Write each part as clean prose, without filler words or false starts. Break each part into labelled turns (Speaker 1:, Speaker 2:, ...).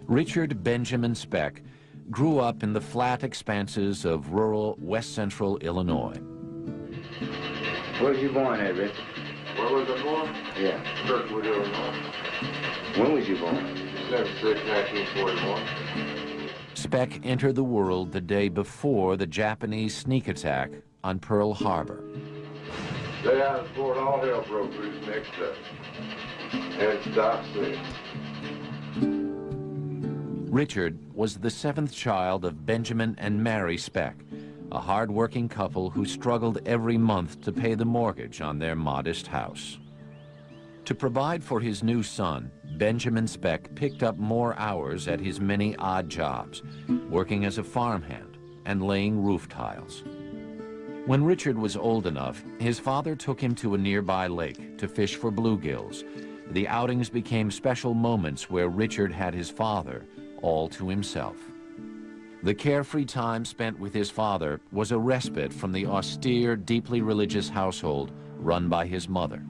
Speaker 1: Richard Benjamin Speck grew up in the flat expanses of rural west central Illinois.
Speaker 2: Where was you born at, Richard?
Speaker 3: Where was I born?
Speaker 2: Yeah.
Speaker 3: Kirkwood, Illinois.
Speaker 2: When was you born?
Speaker 3: December 6, 1941.
Speaker 1: Speck entered the world the day before the Japanese sneak attack on Pearl Harbor.
Speaker 3: Day out of Fort, all hell broke loose next day. And it stopped there.
Speaker 1: Richard was the seventh child of Benjamin and Mary Speck, a hard-working couple who struggled every month to pay the mortgage on their modest house. To provide for his new son, Benjamin Speck picked up more hours at his many odd jobs, working as a farmhand and laying roof tiles. When Richard was old enough, his father took him to a nearby lake to fish for bluegills. The outings became special moments where Richard had his father all to himself. The carefree time spent with his father was a respite from the austere, deeply religious household run by his mother.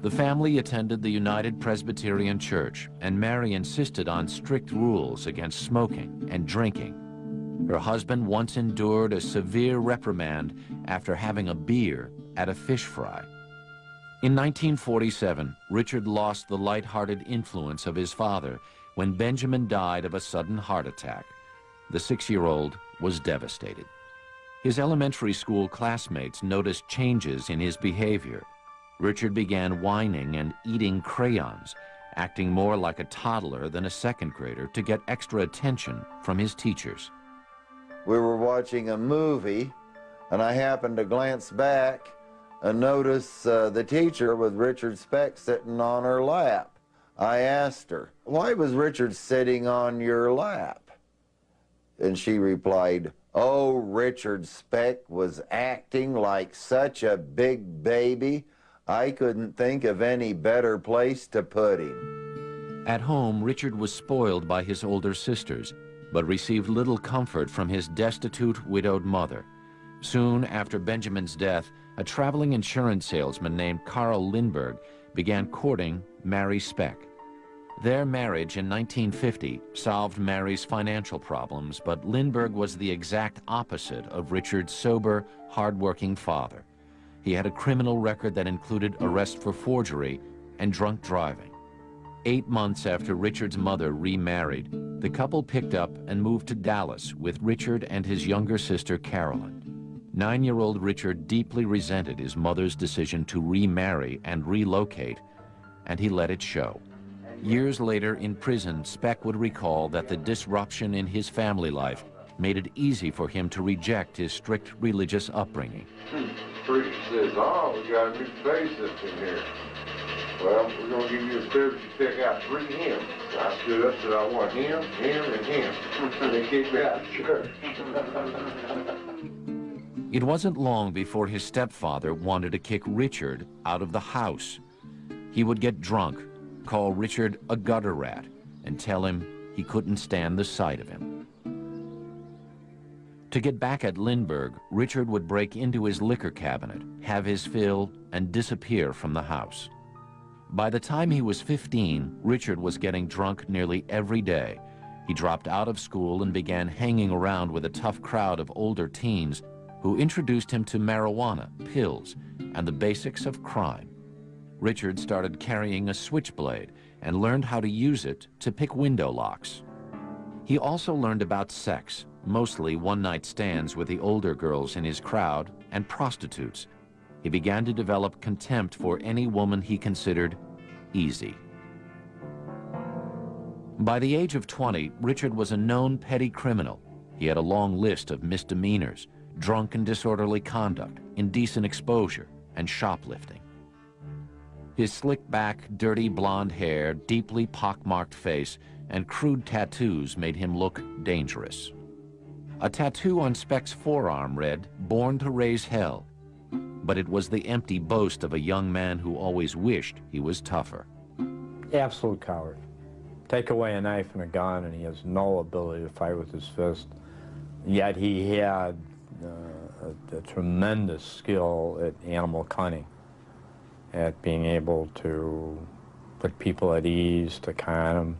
Speaker 1: The family attended the United Presbyterian Church, and Mary insisted on strict rules against smoking and drinking. Her husband once endured a severe reprimand after having a beer at a fish fry. In 1947, Richard lost the light-hearted influence of his father when Benjamin died of a sudden heart attack. The 6-year-old was devastated. His elementary school classmates noticed changes in his behavior. Richard began whining and eating crayons, acting more like a toddler than a second grader to get extra attention from his teachers.
Speaker 4: We were watching a movie, and I happened to glance back and notice the teacher with Richard Speck sitting on her lap. I asked her, "Why was Richard sitting on your lap?" And she replied, "Oh, Richard Speck was acting like such a big baby. I couldn't think of any better place to put him."
Speaker 1: At home, Richard was spoiled by his older sisters, but received little comfort from his destitute, widowed mother. Soon after Benjamin's death, a traveling insurance salesman named Carl Lindberg began courting Mary Speck. Their marriage in 1950 solved Mary's financial problems, but Lindberg was the exact opposite of Richard's sober, hard-working father. He had a criminal record that included arrest for forgery and drunk driving. 8 months after Richard's mother remarried, the couple picked up and moved to Dallas with Richard and his younger sister, Carolyn. 9-year-old Richard deeply resented his mother's decision to remarry and relocate, and he let it show. Years later in prison, Speck would recall that the disruption in his family life made it easy for him to reject his strict religious upbringing.
Speaker 3: Preacher says, "Oh, we got a new face up in here. Well, we're going to give you a privilege to pick out 3 hymns." I stood up and said, "I want him, him, and him." And they kicked me out of church.
Speaker 1: It wasn't long before his stepfather wanted to kick Richard out of the house. He would get drunk, call Richard a gutter rat, and tell him he couldn't stand the sight of him. To get back at Lindberg, Richard would break into his liquor cabinet, have his fill, and disappear from the house. By the time he was 15, Richard was getting drunk nearly every day. He dropped out of school and began hanging around with a tough crowd of older teens who introduced him to marijuana, pills, and the basics of crime. Richard started carrying a switchblade and learned how to use it to pick window locks. He also learned about sex, mostly one-night stands with the older girls in his crowd and prostitutes. He began to develop contempt for any woman he considered easy. By the age of 20, Richard was a known petty criminal. He had a long list of misdemeanors, drunk and disorderly conduct, indecent exposure, and shoplifting. His slick-back, dirty blonde hair, deeply pockmarked face, and crude tattoos made him look dangerous. A tattoo on Speck's forearm read, "Born to raise hell," but it was the empty boast of a young man who always wished he was tougher.
Speaker 5: Absolute coward. Take away a knife and a gun, and he has no ability to fight with his fist. Yet he had a tremendous skill at animal cunning, at being able to put people at ease, to con them.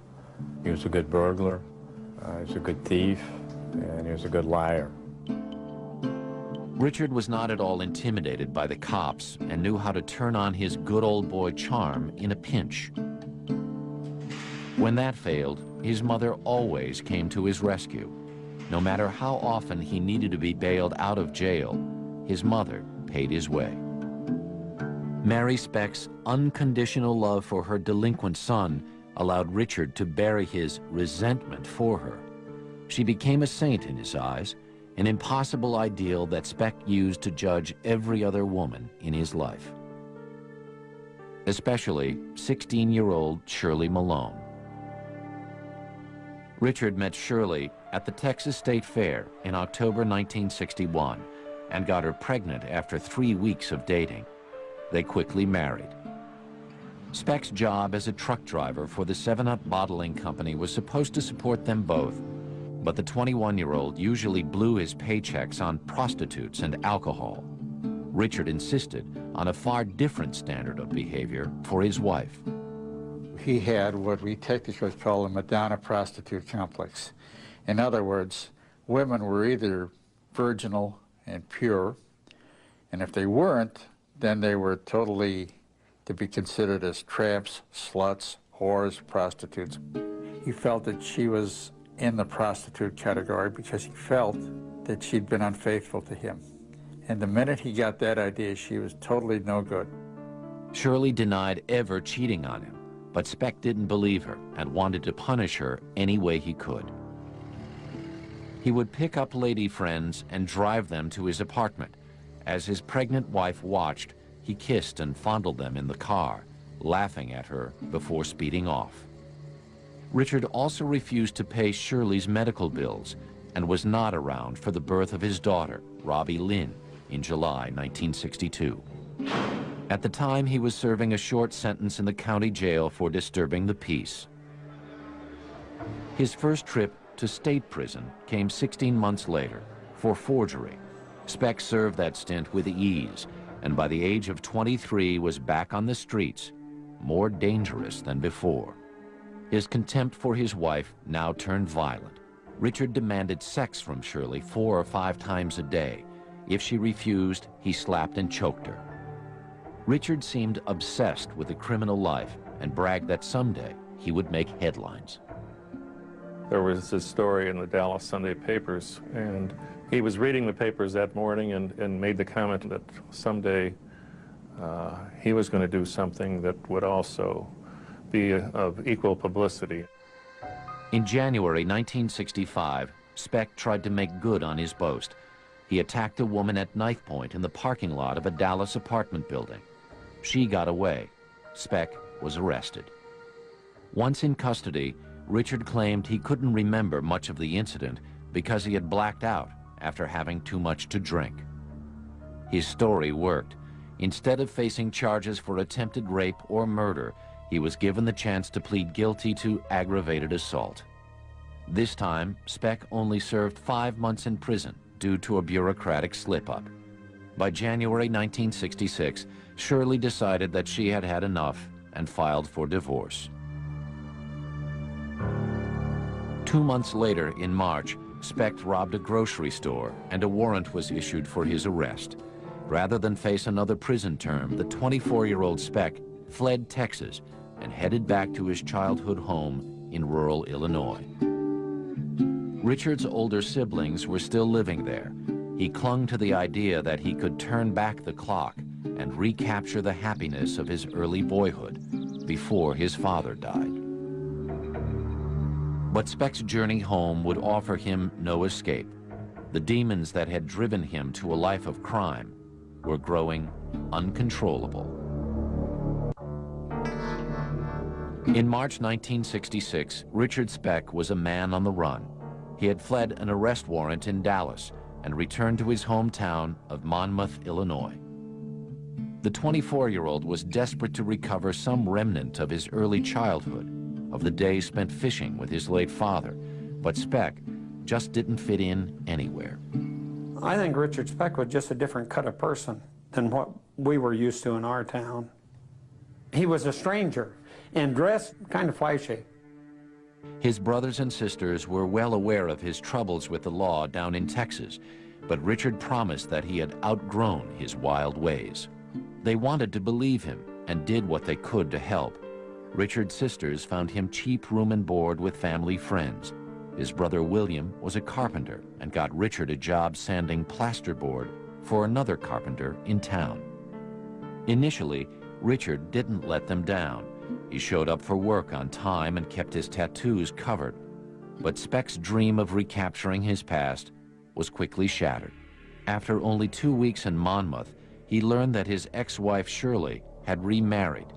Speaker 5: He was a good burglar, he was a good thief, and he was a good liar.
Speaker 1: Richard was not at all intimidated by the cops and knew how to turn on his good old boy charm in a pinch. When that failed, his mother always came to his rescue. No matter how often he needed to be bailed out of jail, his mother paid his way. Mary Speck's unconditional love for her delinquent son allowed Richard to bury his resentment for her. She became a saint in his eyes, an impossible ideal that Speck used to judge every other woman in his life. Especially 16-year-old Shirley Malone. Richard met Shirley at the Texas State Fair in October 1961 and got her pregnant after 3 weeks of dating. They quickly married. Speck's job as a truck driver for the 7-Up bottling company was supposed to support them both, but the 21-year-old usually blew his paychecks on prostitutes and alcohol. Richard insisted on a far different standard of behavior for his wife.
Speaker 6: He had what we technically call a Madonna prostitute complex. In other words, women were either virginal and pure, and if they weren't, then they were totally to be considered as tramps, sluts, whores, prostitutes. He felt that she was in the prostitute category because he felt that she'd been unfaithful to him. And the minute he got that idea, she was totally no good.
Speaker 1: Shirley denied ever cheating on him, but Speck didn't believe her and wanted to punish her any way he could. He would pick up lady friends and drive them to his apartment. As his pregnant wife watched, he kissed and fondled them in the car, laughing at her before speeding off. Richard also refused to pay Shirley's medical bills and was not around for the birth of his daughter, Robbie Lynn, in July 1962. At the time, he was serving a short sentence in the county jail for disturbing the peace. His first trip to state prison came 16 months later for forgery. Speck served that stint with ease, and by the age of 23 was back on the streets, more dangerous than before. His contempt for his wife now turned violent. Richard demanded sex from Shirley 4 or 5 times a day. If she refused, he slapped and choked her. Richard seemed obsessed with the criminal life and bragged that someday he would make headlines.
Speaker 7: There was this story in the Dallas Sunday papers, and he was reading the papers that morning and made the comment that someday he was going to do something that would also be of equal publicity.
Speaker 1: In January 1965, Speck tried to make good on his boast. He attacked a woman at knife point in the parking lot of a Dallas apartment building. She got away. Speck was arrested. Once in custody, Richard claimed he couldn't remember much of the incident because he had blacked out after having too much to drink. His story worked. Instead of facing charges for attempted rape or murder, he was given the chance to plead guilty to aggravated assault. This time, Speck only served 5 months in prison due to a bureaucratic slip-up. By January 1966, Shirley decided that she had had enough and filed for divorce. 2 months later, in March, Speck robbed a grocery store and a warrant was issued for his arrest. Rather than face another prison term, the 24-year-old Speck fled Texas and headed back to his childhood home in rural Illinois. Richard's older siblings were still living there. He clung to the idea that he could turn back the clock and recapture the happiness of his early boyhood before his father died. But Speck's journey home would offer him no escape. The demons that had driven him to a life of crime were growing uncontrollable. In March 1966, Richard Speck was a man on the run. He had fled an arrest warrant in Dallas and returned to his hometown of Monmouth, Illinois. The 24-year-old was desperate to recover some remnant of his early childhood, of the days spent fishing with his late father, but Speck just didn't fit in anywhere.
Speaker 8: I think Richard Speck was just a different cut of person than what we were used to in our town. He was a stranger and dressed kind of flashy.
Speaker 1: His brothers and sisters were well aware of his troubles with the law down in Texas, but Richard promised that he had outgrown his wild ways. They wanted to believe him and did what they could to help. Richard's sisters found him cheap room and board with family friends. His brother William was a carpenter and got Richard a job sanding plasterboard for another carpenter in town. Initially, Richard didn't let them down. He showed up for work on time and kept his tattoos covered. But Speck's dream of recapturing his past was quickly shattered. After only 2 weeks in Monmouth, he learned that his ex-wife Shirley had remarried.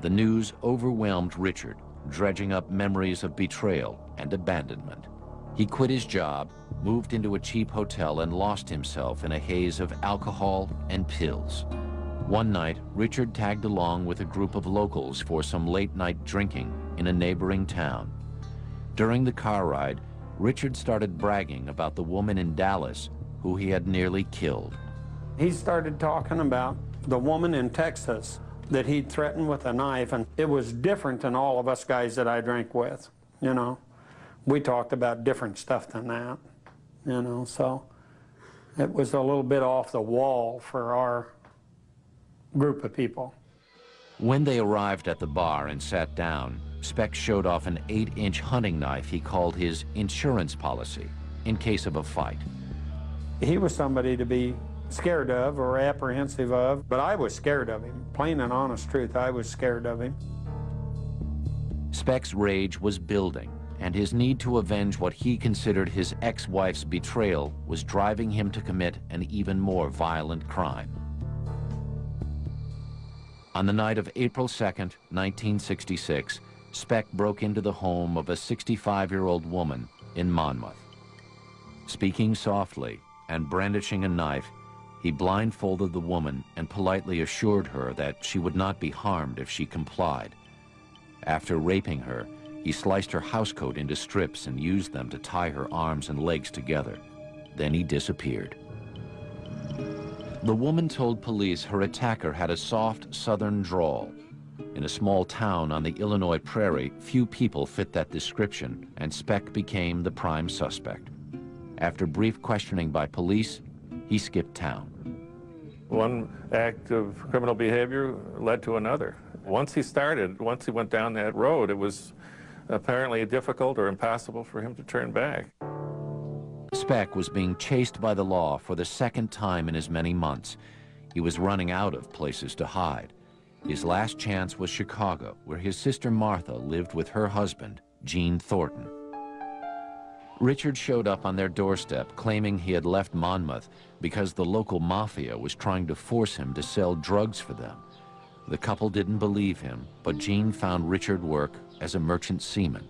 Speaker 1: The news overwhelmed Richard, dredging up memories of betrayal and abandonment. He quit his job, moved into a cheap hotel, and lost himself in a haze of alcohol and pills. One night, Richard tagged along with a group of locals for some late-night drinking in a neighboring town. During the car ride, Richard started bragging about the woman in Dallas who he had nearly killed.
Speaker 8: He started talking about the woman in Texas that he'd threatened with a knife, and it was different than all of us guys that I drank with, you know. We talked about different stuff than that, you know, so it was a little bit off the wall for our group of people.
Speaker 1: When they arrived at the bar and sat down, Speck showed off an 8-inch hunting knife he called his insurance policy in case of a fight.
Speaker 8: He was somebody to be scared of or apprehensive of, but I was scared of him. Plain and honest truth, I was scared of him.
Speaker 1: Speck's rage was building, and his need to avenge what he considered his ex-wife's betrayal was driving him to commit an even more violent crime. On the night of April 2nd, 1966, Speck broke into the home of a 65-year-old woman in Monmouth. Speaking softly and brandishing a knife, he blindfolded the woman and politely assured her that she would not be harmed if she complied. After raping her, he sliced her housecoat into strips and used them to tie her arms and legs together. Then he disappeared. The woman told police her attacker had a soft southern drawl. In a small town on the Illinois prairie, few people fit that description, and Speck became the prime suspect. After brief questioning by police, he skipped town.
Speaker 7: One act of criminal behavior led to another. Once he went down that road, it was apparently difficult or impossible for him to turn back.
Speaker 1: Speck was being chased by the law for the second time in as many months. He was running out of places to hide. His last chance was Chicago, where his sister Martha lived with her husband, Gene Thornton. Richard showed up on their doorstep claiming he had left Monmouth because the local mafia was trying to force him to sell drugs for them. The couple didn't believe him, but Gene found Richard work as a merchant seaman.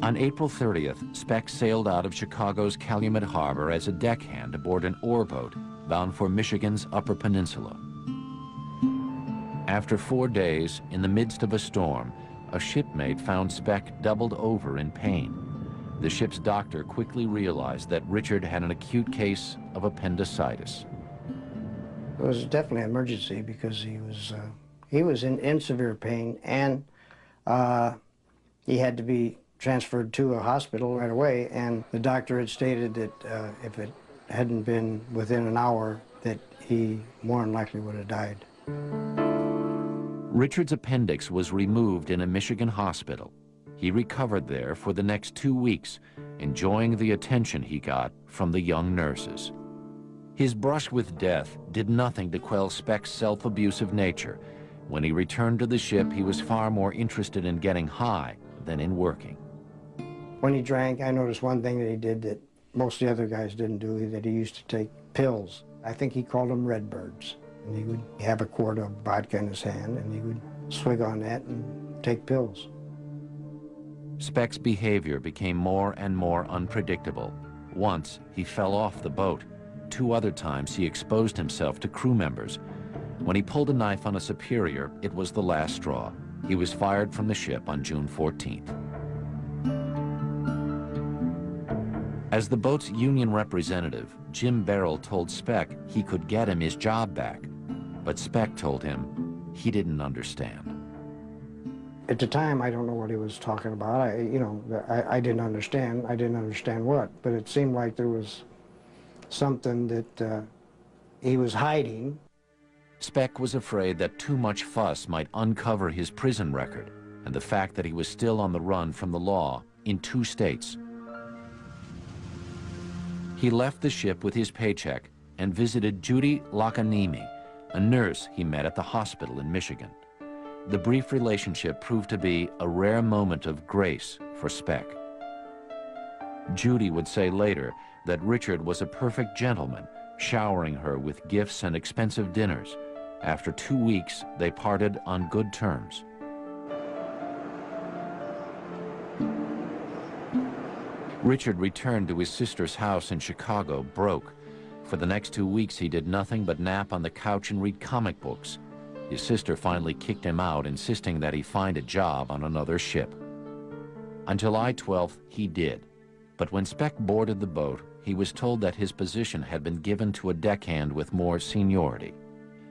Speaker 1: On April 30th, Speck sailed out of Chicago's Calumet Harbor as a deckhand aboard an ore boat bound for Michigan's Upper Peninsula. After 4 days, in the midst of a storm, a shipmate found Speck doubled over in pain. The ship's doctor quickly realized that Richard had an acute case of appendicitis.
Speaker 9: It was definitely an emergency because he was in severe pain, and he had to be transferred to a hospital right away, and the doctor had stated that if it hadn't been within an hour, that he more than likely would have died.
Speaker 1: Richard's appendix was removed in a Michigan hospital. He recovered there for the next 2 weeks, enjoying the attention he got from the young nurses. His brush with death did nothing to quell Speck's self-abusive nature. When he returned to the ship, he was far more interested in getting high than in working.
Speaker 9: When he drank, I noticed one thing that he did that most of the other guys didn't do, that he used to take pills. I think he called them Redbirds. And he would have a quart of vodka in his hand, and he would swig on that and take pills.
Speaker 1: Speck's behavior became more and more unpredictable. Once, he fell off the boat. 2 other times, he exposed himself to crew members. When he pulled a knife on a superior, it was the last straw. He was fired from the ship on June 14th. As the boat's union representative, Jim Barrell told Speck he could get him his job back, but Speck told him he didn't understand.
Speaker 9: At the time, I don't know what he was talking about. I didn't understand. I didn't understand what, but it seemed like there was something that he was hiding.
Speaker 1: Speck was afraid that too much fuss might uncover his prison record and the fact that he was still on the run from the law in 2 states. He left the ship with his paycheck and visited Judy Lakanimi, a nurse he met at the hospital in Michigan. The brief relationship proved to be a rare moment of grace for Speck. Judy would say later that Richard was a perfect gentleman, showering her with gifts and expensive dinners. After 2 weeks, they parted on good terms. Richard returned to his sister's house in Chicago broke. For the next 2 weeks, he did nothing but nap on the couch and read comic books. His sister finally kicked him out, insisting that he find a job on another ship. On July 12th, he did. But when Speck boarded the boat, he was told that his position had been given to a deckhand with more seniority.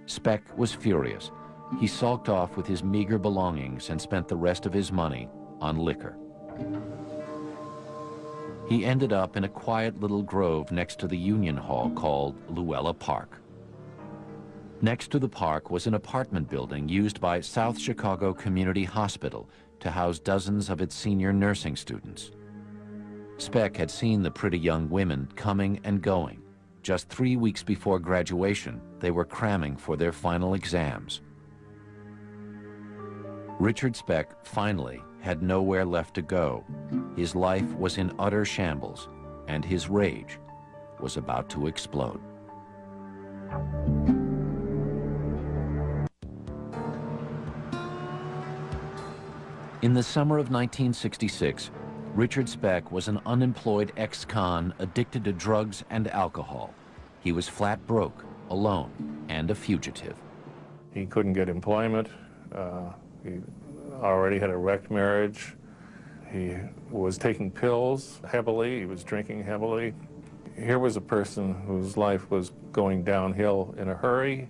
Speaker 1: Speck was furious. He sulked off with his meager belongings and spent the rest of his money on liquor. He ended up in a quiet little grove next to the Union Hall called Luella Park. Next to the park was an apartment building used by South Chicago Community Hospital to house dozens of its senior nursing students. Speck had seen the pretty young women coming and going. Just 3 weeks before graduation, they were cramming for their final exams. Richard Speck finally had nowhere left to go. His life was in utter shambles, and his rage was about to explode. In the summer of 1966, Richard Speck was an unemployed ex-con addicted to drugs and alcohol. He was flat broke, alone, and a fugitive.
Speaker 7: He couldn't get employment. He already had a wrecked marriage. He was taking pills heavily. He was drinking heavily. Here was a person whose life was going downhill in a hurry.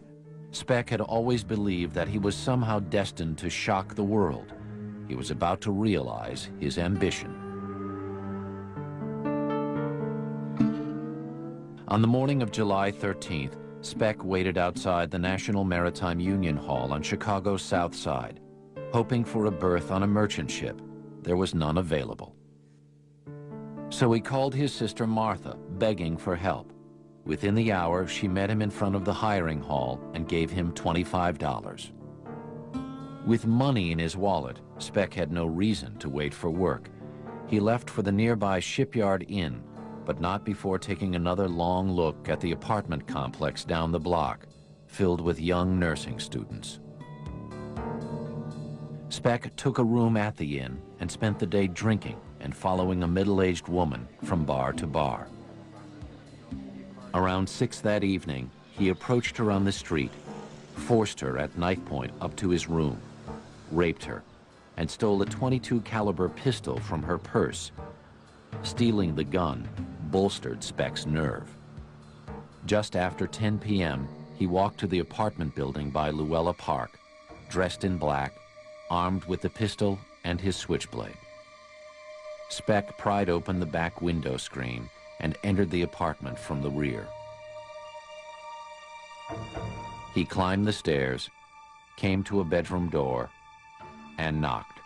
Speaker 1: Speck had always believed that he was somehow destined to shock the world. He was about to realize his ambition. On the morning of July 13th, Speck waited outside the National Maritime Union Hall on Chicago's South Side, hoping for a berth on a merchant ship. There was none available. So he called his sister Martha, begging for help. Within the hour, she met him in front of the hiring hall and gave him $25. With money in his wallet, Speck had no reason to wait for work. He left for the nearby Shipyard Inn, but not before taking another long look at the apartment complex down the block, filled with young nursing students. Speck took a room at the inn and spent the day drinking and following a middle-aged woman from bar to bar. Around 6 that evening, he approached her on the street, forced her at knife point up to his room, raped her, and stole a .22 caliber pistol from her purse. Stealing the gun bolstered Speck's nerve. Just after 10 p.m., he walked to the apartment building by Luella Park, dressed in black, armed with the pistol and his switchblade. Speck pried open the back window screen and entered the apartment from the rear. He climbed the stairs, came to a bedroom door, and knocked.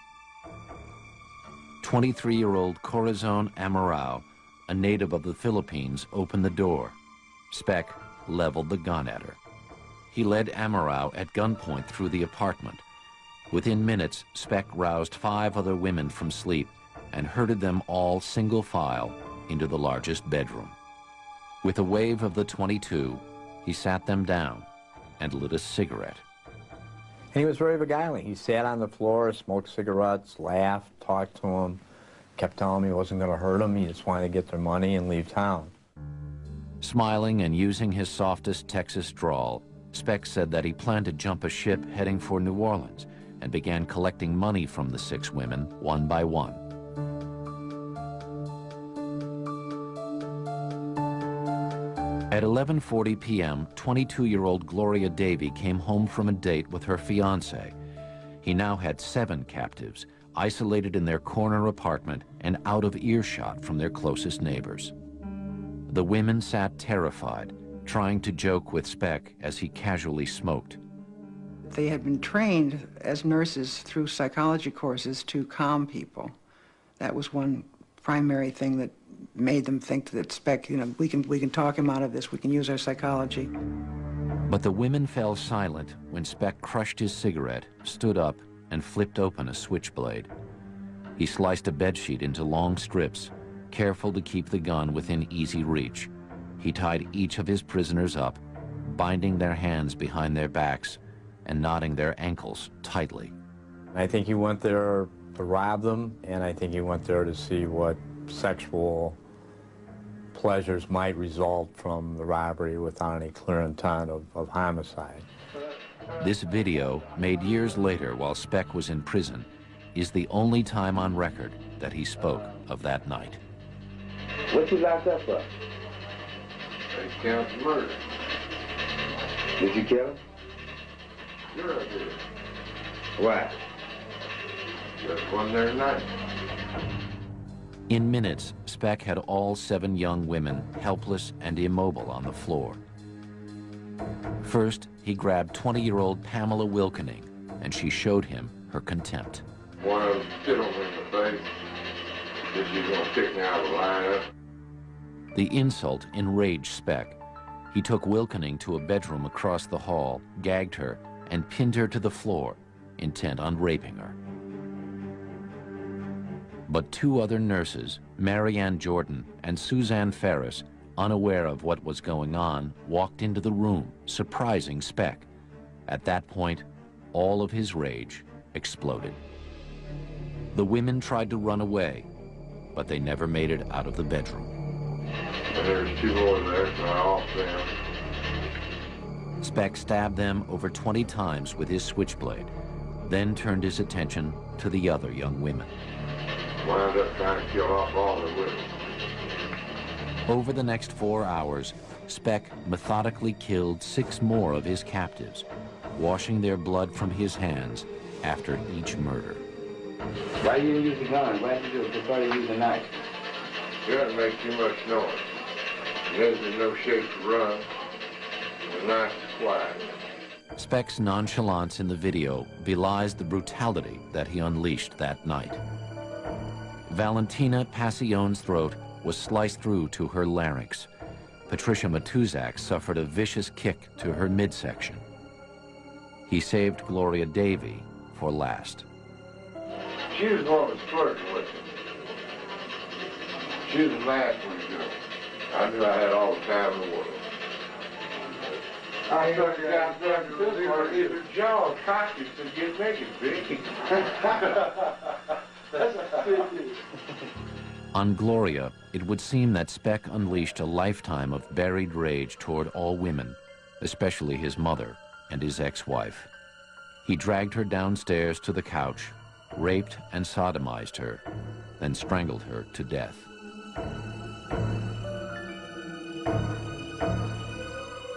Speaker 1: 23-year-old Corazon Amorao, a native of the Philippines, opened the door. Speck leveled the gun at her. He led Amorao at gunpoint through the apartment. Within minutes, Speck roused 5 other women from sleep and herded them all single file into the largest bedroom. With a wave of the .22, he sat them down and lit a cigarette.
Speaker 5: And he was very beguiling. He sat on the floor, smoked cigarettes, laughed, talked to him, kept telling me he wasn't going to hurt him. He just wanted to get their money and leave town.
Speaker 1: Smiling and using his softest Texas drawl, Speck said that he planned to jump a ship heading for New Orleans and began collecting money from the 6 women one by one. At 11:40 p.m., 22-year-old Gloria Davy came home from a date with her fiancé. He now had 7 captives, isolated in their corner apartment and out of earshot from their closest neighbors. The women sat terrified, trying to joke with Speck as he casually smoked.
Speaker 10: They had been trained as nurses through psychology courses to calm people. That was one primary thing that made them think that Speck, you know, we can talk him out of this, we can use our psychology.
Speaker 1: But the women fell silent when Speck crushed his cigarette, stood up, and flipped open a switchblade. He sliced a bedsheet into long strips, careful to keep the gun within easy reach. He tied each of his prisoners up, binding their hands behind their backs and knotting their ankles tightly.
Speaker 5: I think he went there to rob them, and I think he went there to see what sexual pleasures might result from the robbery without any clear intent of homicide.
Speaker 1: This video, made years later while Speck was in prison, is the only time on record that he spoke of that night.
Speaker 2: What you locked up for?
Speaker 3: They count murder.
Speaker 2: Did you kill him?
Speaker 3: Sure I did.
Speaker 2: Why?
Speaker 3: Just one there night.
Speaker 1: In minutes, Speck had all 7 young women helpless and immobile on the floor. First, he grabbed 20-year-old Pamela Wilkening, and she showed him her contempt.
Speaker 3: One of them spit on me in the face. Said she was going to pick me out of the lineup.
Speaker 1: The insult enraged Speck. He took Wilkening to a bedroom across the hall, gagged her, and pinned her to the floor, intent on raping her. But 2 other nurses, Mary Ann Jordan and Suzanne Ferris, unaware of what was going on, walked into the room, surprising Speck. At that point, all of his rage exploded. The women tried to run away, but they never made it out of the bedroom.
Speaker 3: And there's 2 more there, so I off them.
Speaker 1: Speck stabbed them over 20 times with his switchblade, then turned his attention to the other young women.
Speaker 3: Wound up trying to kill off all the women.
Speaker 1: Over the next 4 hours, Speck methodically killed 6 more of his captives, washing their blood from his hands after each murder.
Speaker 2: Why you didn't use the gun? Why did you prefer to use a knife?
Speaker 3: It doesn't make too much noise. There's in no shape to run. The knife is quiet.
Speaker 1: Speck's nonchalance in the video belies the brutality that he unleashed that night. Valentina Passion's throat was sliced through to her larynx. Patricia Matuzak suffered a vicious kick to her midsection. He saved Gloria Davy for last.
Speaker 3: She was the one that was flirting with him. She was the last one to do it. I knew I had all the time in the world. I took her down there to this part. If her jaw cocky, so get naked, big.
Speaker 1: On Gloria, it would seem that Speck unleashed a lifetime of buried rage toward all women, especially his mother and his ex-wife. He dragged her downstairs to the couch, raped and sodomized her, then strangled her to death.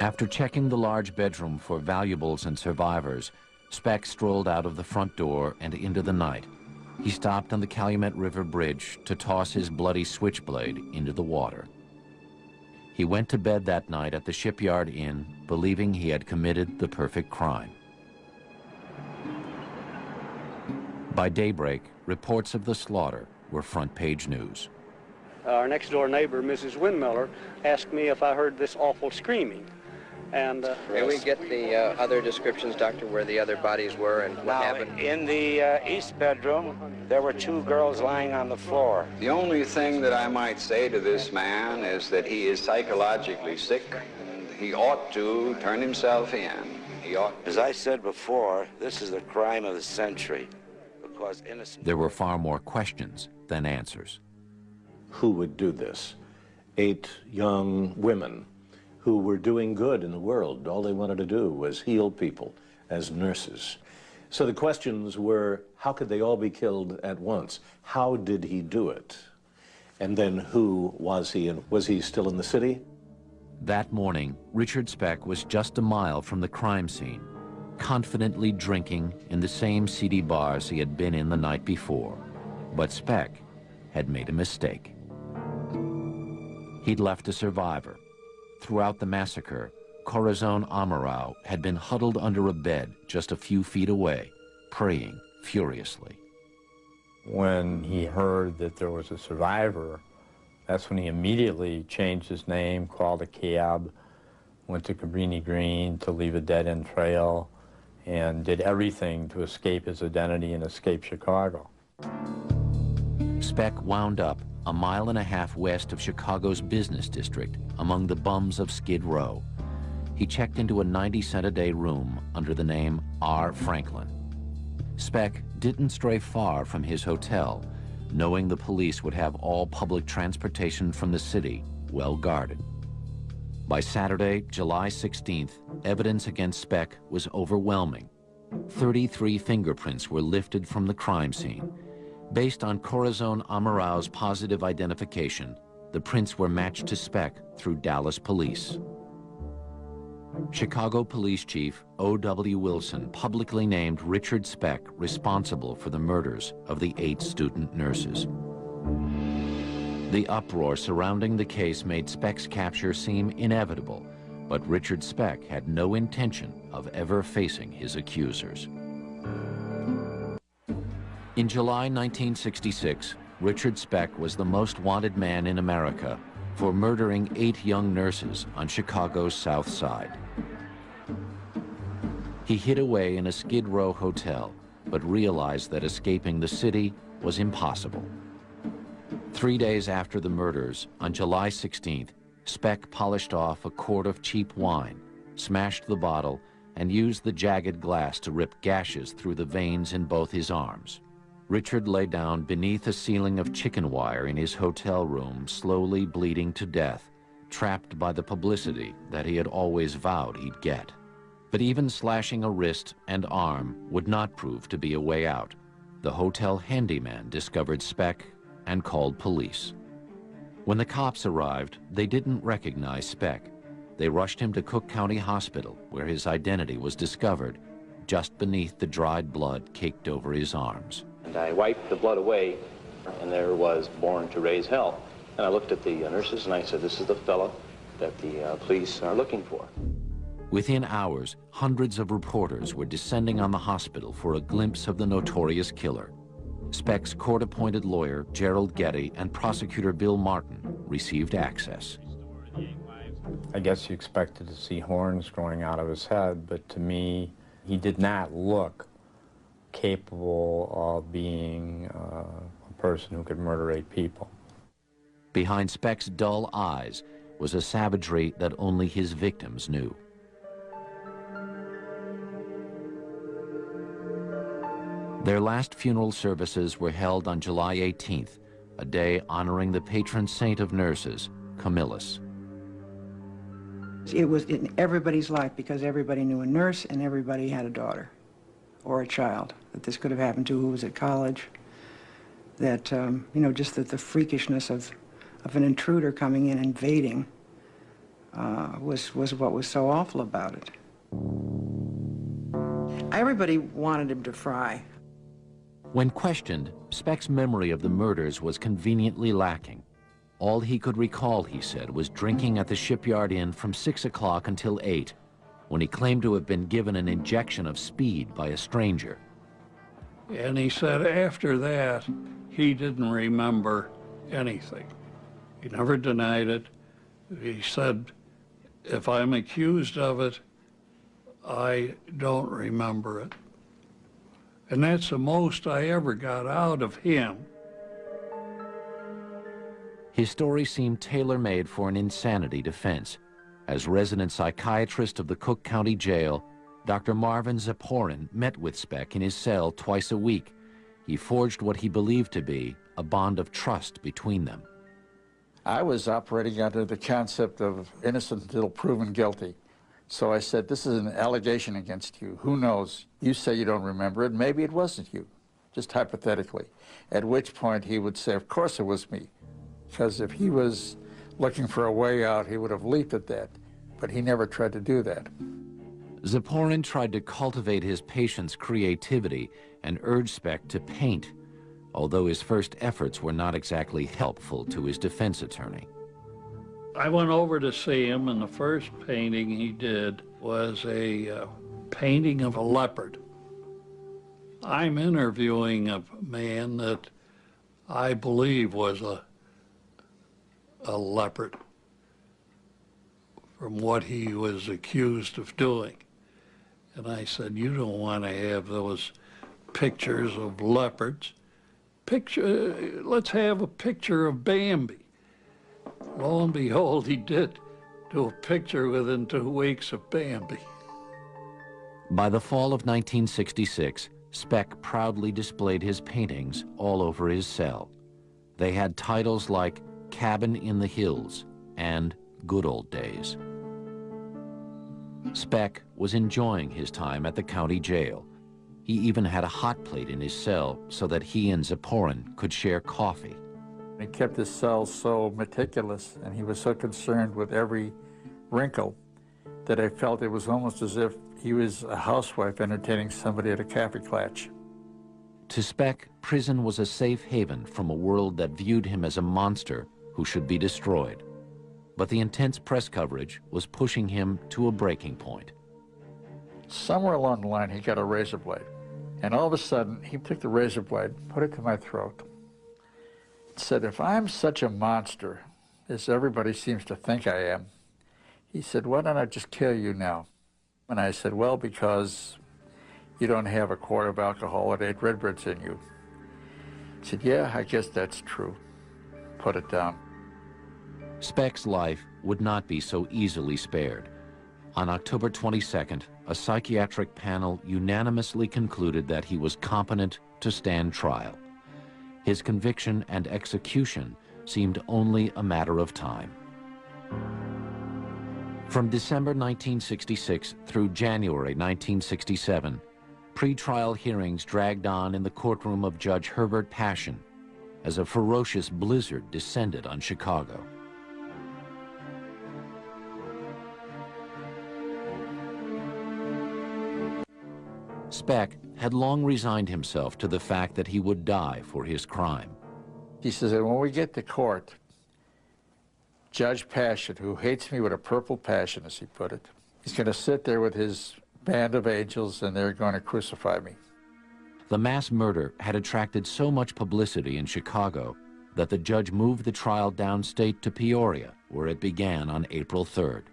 Speaker 1: After checking the large bedroom for valuables and survivors, Speck strolled out of the front door and into the night. He stopped on the Calumet River Bridge to toss his bloody switchblade into the water. He went to bed that night at the Shipyard Inn, believing he had committed the perfect crime. By daybreak, reports of the slaughter were front-page news.
Speaker 11: Our next-door neighbor, Mrs. Windmiller, asked me if I heard this awful screaming. And
Speaker 12: may we get the other descriptions, Doctor, where the other bodies were and what happened?
Speaker 13: In the east bedroom, there were 2 girls lying on the floor.
Speaker 14: The only thing that I might say to this man is that he is psychologically sick, and he ought to turn himself in. He ought.
Speaker 13: As I said before, this is the crime of the century, because innocent...
Speaker 1: There were far more questions than answers.
Speaker 15: Who would do this? 8 young women who were doing good in the world. All they wanted to do was heal people as nurses. So the questions were, how could they all be killed at once? How did he do it? And then who was he, and was he still in the city?
Speaker 1: That morning, Richard Speck was just a mile from the crime scene. confidently drinking in the same seedy bars he had been in the night before. But Speck had made a mistake. He'd left a survivor. Throughout the massacre, Corazon Amarau had been huddled under a bed just a few feet away, praying furiously.
Speaker 5: When he heard that there was a survivor, that's when he immediately changed his name, called a cab, went to Cabrini Green to leave a dead-end trail, and did everything to escape his identity and escape Chicago.
Speaker 1: Speck wound up a mile and a half west of Chicago's business district, among the bums of Skid Row. He checked into a 90-cent-a-day room under the name R. Franklin. Speck didn't stray far from his hotel, knowing the police would have all public transportation from the city well guarded. By Saturday, July 16th, evidence against Speck was overwhelming. 33 fingerprints were lifted from the crime scene. Based on Corazon Amarau's positive identification, the prints were matched to Speck through Dallas police. Chicago Police Chief O.W. Wilson publicly named Richard Speck responsible for the murders of the 8 student nurses. The uproar surrounding the case made Speck's capture seem inevitable, but Richard Speck had no intention of ever facing his accusers. In July 1966, Richard Speck was the most wanted man in America for murdering 8 young nurses on Chicago's South Side. He hid away in a Skid Row hotel, but realized that escaping the city was impossible. 3 days after the murders, on July 16th, Speck polished off a quart of cheap wine, smashed the bottle, and used the jagged glass to rip gashes through the veins in both his arms. Richard lay down beneath a ceiling of chicken wire in his hotel room, slowly bleeding to death, trapped by the publicity that he had always vowed he'd get. But even slashing a wrist and arm would not prove to be a way out. The hotel handyman discovered Speck and called police. When the cops arrived, they didn't recognize Speck. They rushed him to Cook County Hospital, where his identity was discovered, just beneath the dried blood caked over his arms.
Speaker 16: And I wiped the blood away, and there was "Born to Raise Hell." And I looked at the nurses and I said, "This is the fellow that the police are looking for."
Speaker 1: Within hours, hundreds of reporters were descending on the hospital for a glimpse of the notorious killer. Speck's court-appointed lawyer, Gerald Getty, and prosecutor Bill Martin received access.
Speaker 5: I guess you expected to see horns growing out of his head, but to me, he did not look capable of being a person who could murder 8 people.
Speaker 1: Behind Speck's dull eyes was a savagery that only his victims knew. Their last funeral services were held on July 18th, a day honoring the patron saint of nurses, Camillus.
Speaker 10: It was in everybody's life because everybody knew a nurse and everybody had a daughter or a child that this could have happened to who was at college. That, you know, just that the freakishness of an intruder coming in, invading, was what was so awful about it. Everybody wanted him to fry.
Speaker 1: When questioned, Speck's memory of the murders was conveniently lacking. All he could recall, he said, was drinking at the Shipyard Inn from 6 o'clock until 8, when he claimed to have been given an injection of speed by a stranger.
Speaker 17: And he said after that, he didn't remember anything. He never denied it. He said, if I'm accused of it, I don't remember it. And that's the most I ever got out of him.
Speaker 1: His story seemed tailor-made for an insanity defense. As resident psychiatrist of the Cook County Jail, Dr. Marvin Zaporin met with Speck in his cell twice a week. He forged what he believed to be a bond of trust between them.
Speaker 6: I was operating under the concept of innocent until proven guilty. So I said, this is an allegation against you. Who knows? You say you don't remember it. Maybe it wasn't you, just hypothetically. At which point he would say, of course it was me. Because if he was looking for a way out, he would have leaped at that. But he never tried to do that.
Speaker 1: Zipporah tried to cultivate his patient's creativity and urged Speck to paint, although his first efforts were not exactly helpful to his defense attorney.
Speaker 17: I went over to see him, and the first painting he did was a painting of a leopard. I'm interviewing a man that I believe was a leopard from what he was accused of doing. And I said, you don't want to have those pictures of leopards. Let's have a picture of Bambi. Lo and behold, he did do a picture within 2 weeks of Bambi.
Speaker 1: By the fall of 1966, Speck proudly displayed his paintings all over his cell. They had titles like Cabin in the Hills and Good Old Days. Speck was enjoying his time at the county jail. He even had a hot plate in his cell so that he and Zipporah could share coffee.
Speaker 6: He kept his cell so meticulous, and he was so concerned with every wrinkle that I felt it was almost as if he was a housewife entertaining somebody at a cafe clutch.
Speaker 1: To Speck, prison was a safe haven from a world that viewed him as a monster who should be destroyed. But the intense press coverage was pushing him to a breaking point.
Speaker 6: Somewhere along the line, he got a razor blade. And all of a sudden, he took the razor blade, put it to my throat, said, if I'm such a monster, as everybody seems to think I am, he said, why don't I just kill you now? And I said, well, because you don't have a quart of alcohol and 8 Redbirds in you. He said, yeah, I guess that's true. Put it down.
Speaker 1: Speck's life would not be so easily spared. On October 22nd, a psychiatric panel unanimously concluded that he was competent to stand trial. His conviction and execution seemed only a matter of time. From December 1966 through January 1967, pretrial hearings dragged on in the courtroom of Judge Herbert Passion as a ferocious blizzard descended on Chicago. Speck had long resigned himself to the fact that he would die for his crime.
Speaker 6: He says that when we get to court, Judge Passion, who hates me with a purple passion, as he put it, he's going to sit there with his band of angels and they're going to crucify me.
Speaker 1: The mass murder had attracted so much publicity in Chicago that the judge moved the trial downstate to Peoria, where it began on April 3rd.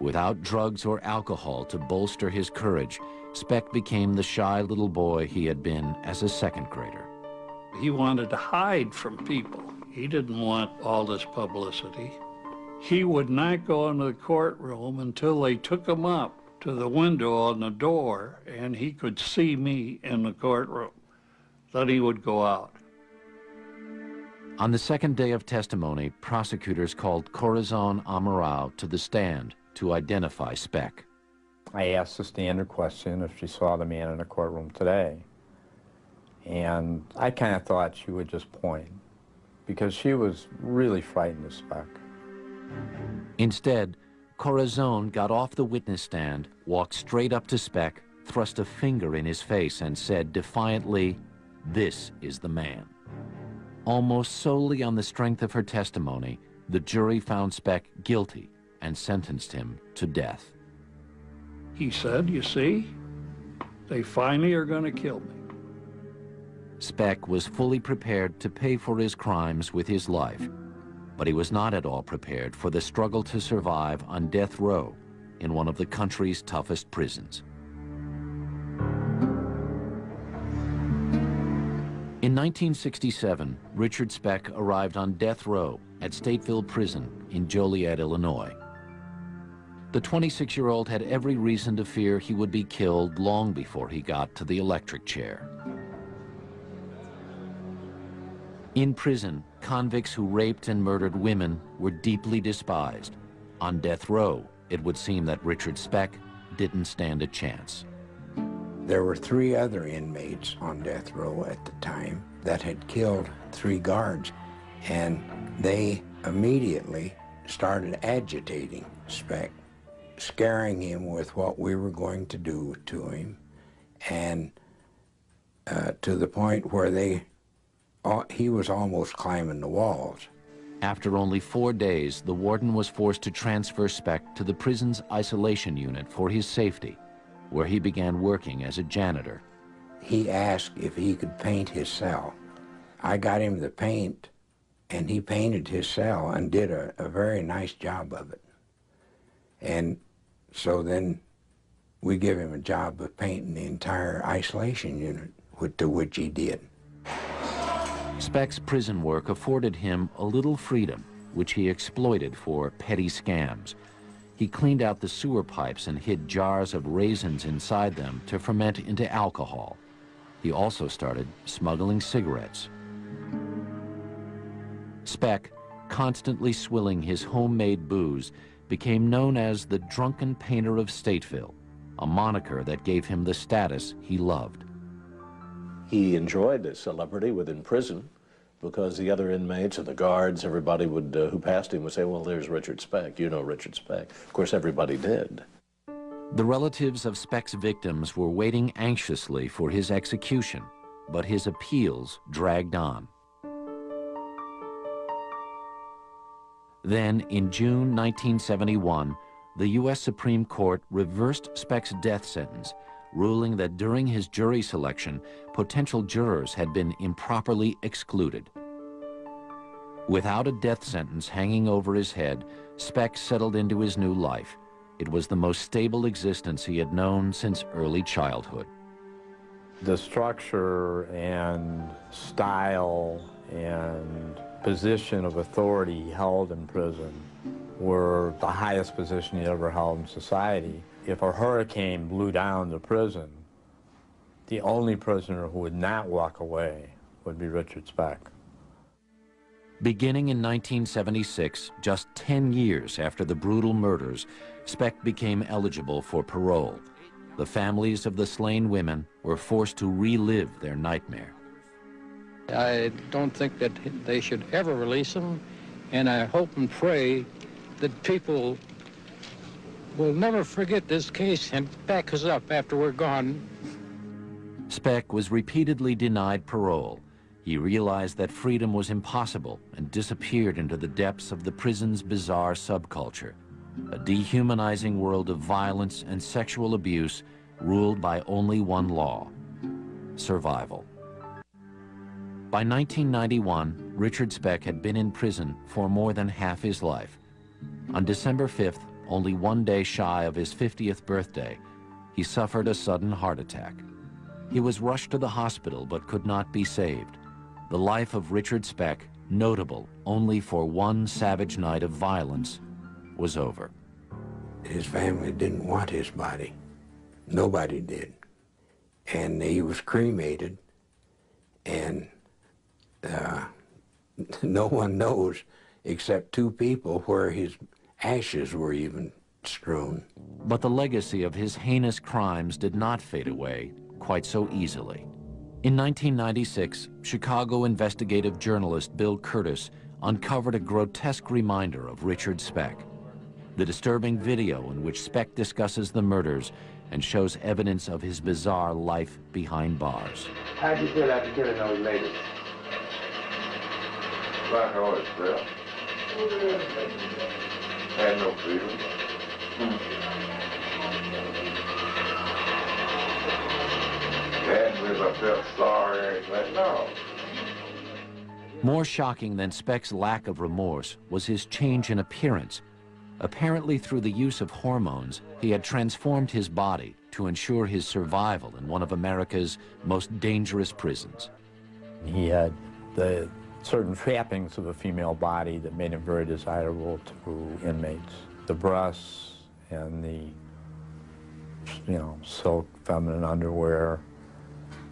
Speaker 1: Without drugs or alcohol to bolster his courage, Speck became the shy little boy he had been as a second grader.
Speaker 17: He wanted to hide from people. He didn't want all this publicity. He would not go into the courtroom until they took him up to the window on the door and he could see me in the courtroom. Then he would go out.
Speaker 1: On the second day of testimony, prosecutors called Corazon Amaral to the stand to identify Speck.
Speaker 5: I asked the standard question if she saw the man in the courtroom today. And I kind of thought she would just point, because she was really frightened of Speck.
Speaker 1: Instead, Corazon got off the witness stand, walked straight up to Speck, thrust a finger in his face, and said defiantly, "This is the man." Almost solely on the strength of her testimony, the jury found Speck guilty and sentenced him to death.
Speaker 17: He said, you see, they finally are going to kill me.
Speaker 1: Speck was fully prepared to pay for his crimes with his life, but he was not at all prepared for the struggle to survive on death row in one of the country's toughest prisons. In 1967, Richard Speck arrived on death row at Stateville Prison in Joliet, Illinois. The 26-year-old had every reason to fear he would be killed long before he got to the electric chair. In prison, convicts who raped and murdered women were deeply despised. On death row, it would seem that Richard Speck didn't stand a chance.
Speaker 18: There were 3 other inmates on death row at the time that had killed 3 guards, and they immediately started agitating Speck. scaring him with what we were going to do to him, and to the point where he was almost climbing the walls.
Speaker 1: After only 4 days, the warden was forced to transfer Speck to the prison's isolation unit for his safety, where he began working as a janitor.
Speaker 18: He asked if he could paint his cell. I got him the paint, and he painted his cell and did a very nice job of it. And so then we give him a job of painting the entire isolation unit, to which he did.
Speaker 1: Speck's prison work afforded him a little freedom, which he exploited for petty scams. He cleaned out the sewer pipes and hid jars of raisins inside them to ferment into alcohol. He also started smuggling cigarettes. Speck, constantly swilling his homemade booze, became known as the drunken painter of Stateville, a moniker that gave him the status he loved.
Speaker 15: He enjoyed his celebrity within prison because the other inmates and the guards, everybody would, who passed him would say, well, there's Richard Speck. You know Richard Speck. Of course, everybody did.
Speaker 1: The relatives of Speck's victims were waiting anxiously for his execution, but his appeals dragged on. Then, in June 1971, the U.S. Supreme Court reversed Speck's death sentence, ruling that during his jury selection, potential jurors had been improperly excluded. Without a death sentence hanging over his head, Speck settled into his new life. It was the most stable existence he had known since early childhood.
Speaker 5: The structure and style and position of authority he held in prison were the highest position he ever held in society. If a hurricane blew down the prison, the only prisoner who would not walk away would be Richard Speck.
Speaker 1: Beginning in 1976, just 10 years after the brutal murders, Speck became eligible for parole. The families of the slain women were forced to relive their nightmare.
Speaker 19: I don't think that they should ever release him, and I hope and pray that people will never forget this case and back us up after we're gone.
Speaker 1: Speck was repeatedly denied parole. He realized that freedom was impossible and disappeared into the depths of the prison's bizarre subculture, a dehumanizing world of violence and sexual abuse ruled by only one law: survival. By 1991, Richard Speck had been in prison for more than half his life. On December 5th, only 1 day shy of his 50th birthday, he suffered a sudden heart attack. He was rushed to the hospital but could not be saved. The life of Richard Speck, notable only for one savage night of violence, was over.
Speaker 18: His family didn't want his body. Nobody did. And he was cremated, and no one knows except two people where his ashes were even strewn.
Speaker 1: But the legacy of his heinous crimes did not fade away quite so easily. In 1996, Chicago investigative journalist Bill Curtis uncovered a grotesque reminder of Richard Speck. The disturbing video in which Speck discusses the murders and shows evidence of his bizarre life behind bars.
Speaker 2: How'd you feel after killing those ladies?
Speaker 3: Like I always felt. Had no feeling. Hadn't I felt sorry or anything, no.
Speaker 1: More shocking than Speck's lack of remorse was his change in appearance. Apparently through the use of hormones, he had transformed his body to ensure his survival in one of America's most dangerous prisons.
Speaker 5: He had the certain trappings of a female body that made him very desirable to inmates. The breasts and the, silk feminine underwear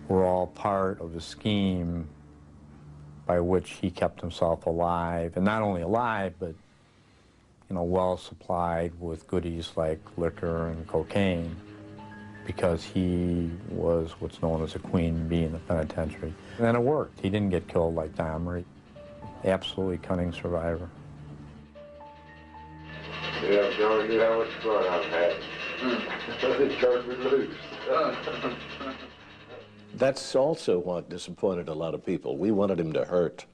Speaker 5: were all part of a scheme by which he kept himself alive, and not only alive, but well supplied with goodies like liquor and cocaine, because he was what's known as a queen bee in the penitentiary. And it worked. He didn't get killed like Dahmer. Absolutely cunning survivor.
Speaker 3: Yeah, Johnny, you know how much fun I've had. It turned me loose.
Speaker 15: That's also what disappointed a lot of people. We wanted him to hurt.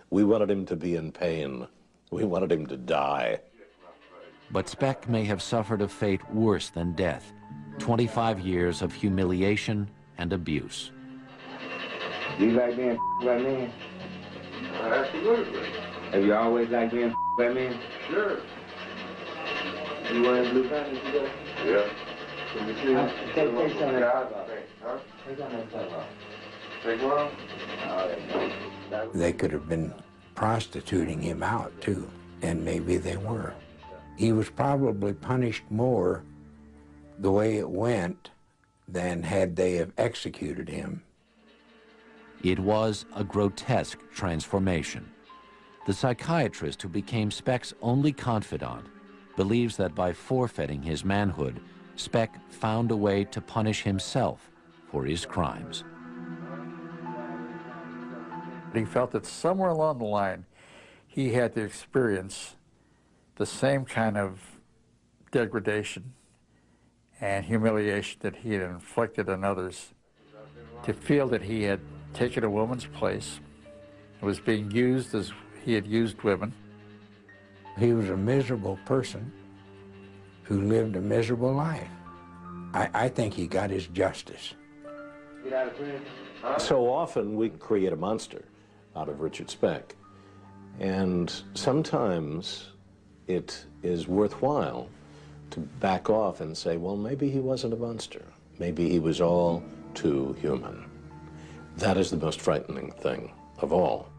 Speaker 15: We wanted him to be in pain. We wanted him to die.
Speaker 1: But Speck may have suffered a fate worse than death. 25 years of humiliation and abuse.
Speaker 2: Do you like being by men?
Speaker 3: Absolutely.
Speaker 2: Have you always liked being by men?
Speaker 3: Sure.
Speaker 2: You wearing blue pants today?
Speaker 3: Yeah. Can you see?
Speaker 2: Take some of that
Speaker 3: Huh?
Speaker 2: stuff off. Take some of that stuff off.
Speaker 3: Take what off?
Speaker 18: They could have been prostituting him out too, and maybe they were. He was probably punished more the way it went than had they have executed him.
Speaker 1: It was a grotesque transformation. The psychiatrist who became Speck's only confidant believes that by forfeiting his manhood, Speck found a way to punish himself for his crimes.
Speaker 6: He felt that somewhere along the line, he had to experience the same kind of degradation and humiliation that he had inflicted on others. To feel that he had taken a woman's place, was being used as he had used women.
Speaker 18: He was a miserable person who lived a miserable life. I think he got his justice.
Speaker 2: Get out of prison.
Speaker 15: So often we create a monster out of Richard Speck, and sometimes it is worthwhile to back off and say, well, maybe he wasn't a monster. Maybe he was all too human. That is the most frightening thing of all.